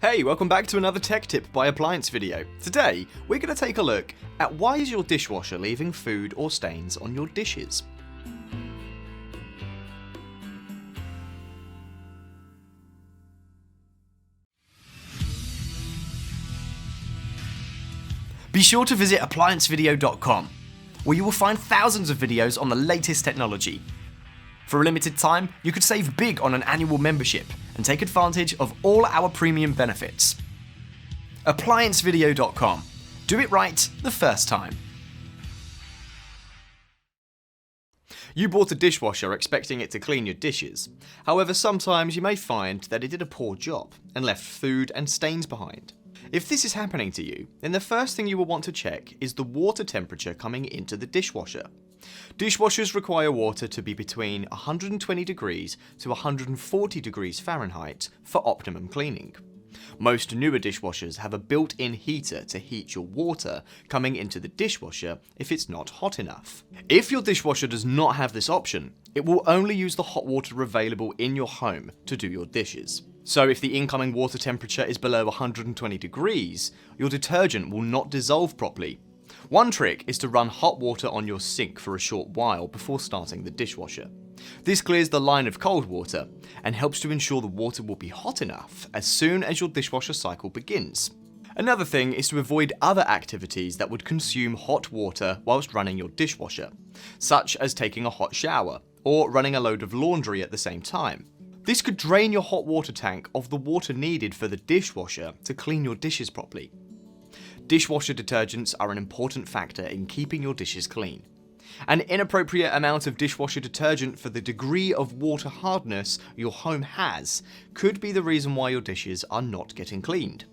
Hey, welcome back to another tech tip by Appliance Video. Today, we're going to take a look at why is your dishwasher leaving food or stains on your dishes. Be sure to visit ApplianceVideo.com, where you will find thousands of videos on the latest technology. For a limited time, you could save big on an annual membership and take advantage of all our premium benefits. ApplianceVideo.com. Do it right the first time. You bought a dishwasher expecting it to clean your dishes. However, sometimes you may find that it did a poor job and left food and stains behind. If this is happening to you, then the first thing you will want to check is the water temperature coming into the dishwasher. Dishwashers require water to be between 120 degrees to 140 degrees Fahrenheit for optimum cleaning. Most newer dishwashers have a built-in heater to heat your water coming into the dishwasher if it's not hot enough. If your dishwasher does not have this option, it will only use the hot water available in your home to do your dishes. So if the incoming water temperature is below 120 degrees, your detergent will not dissolve properly. One trick is to run hot water on your sink for a short while before starting the dishwasher. This clears the line of cold water and helps to ensure the water will be hot enough as soon as your dishwasher cycle begins. Another thing is to avoid other activities that would consume hot water whilst running your dishwasher, such as taking a hot shower or running a load of laundry at the same time. This could drain your hot water tank of the water needed for the dishwasher to clean your dishes properly. Dishwasher detergents are an important factor in keeping your dishes clean. An inappropriate amount of dishwasher detergent for the degree of water hardness your home has could be the reason why your dishes are not getting cleaned.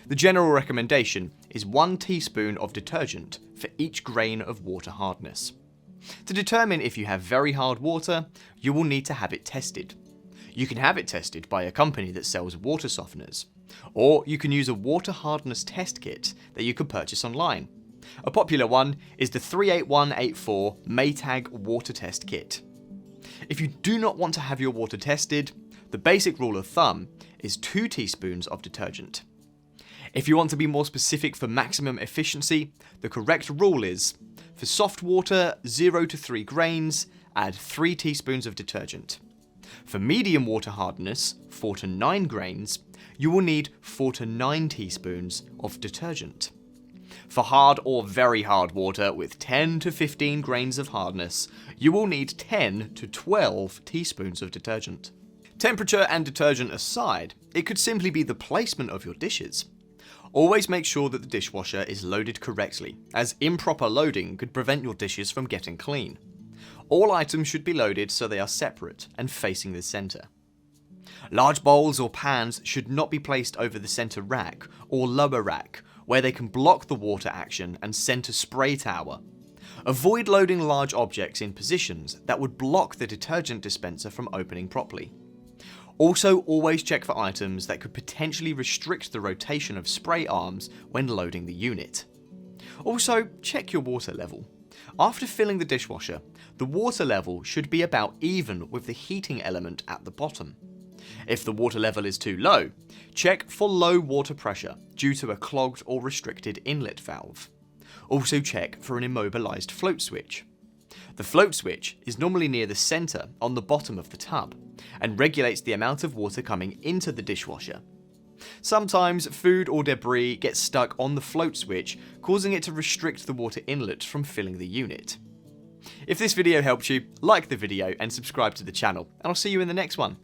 The general recommendation is 1 teaspoon of detergent for each grain of water hardness. To determine if you have very hard water, you will need to have it tested. You can have it tested by a company that sells water softeners, or you can use a water hardness test kit that you can purchase online. A popular one is the 38184 Maytag water test kit. If you do not want to have your water tested, the basic rule of thumb is 2 teaspoons of detergent. If you want to be more specific for maximum efficiency, the correct rule is, for soft water 0 to 3 grains, add 3 teaspoons of detergent. For medium water hardness, 4 to 9 grains, you will need 4 to 9 teaspoons of detergent. For hard or very hard water with 10 to 15 grains of hardness, you will need 10 to 12 teaspoons of detergent. Temperature and detergent aside, it could simply be the placement of your dishes. Always make sure that the dishwasher is loaded correctly, as improper loading could prevent your dishes from getting clean. All items should be loaded so they are separate and facing the centre. Large bowls or pans should not be placed over the centre rack or lower rack, where they can block the water action and centre spray tower. Avoid loading large objects in positions that would block the detergent dispenser from opening properly. Also, always check for items that could potentially restrict the rotation of spray arms when loading the unit. Also, check your water level. After filling the dishwasher, the water level should be about even with the heating element at the bottom. If the water level is too low, check for low water pressure due to a clogged or restricted inlet valve. Also check for an immobilized float switch. The float switch is normally near the center on the bottom of the tub and regulates the amount of water coming into the dishwasher. Sometimes food or debris gets stuck on the float switch, causing it to restrict the water inlet from filling the unit. If this video helped you, like the video and subscribe to the channel, and I'll see you in the next one.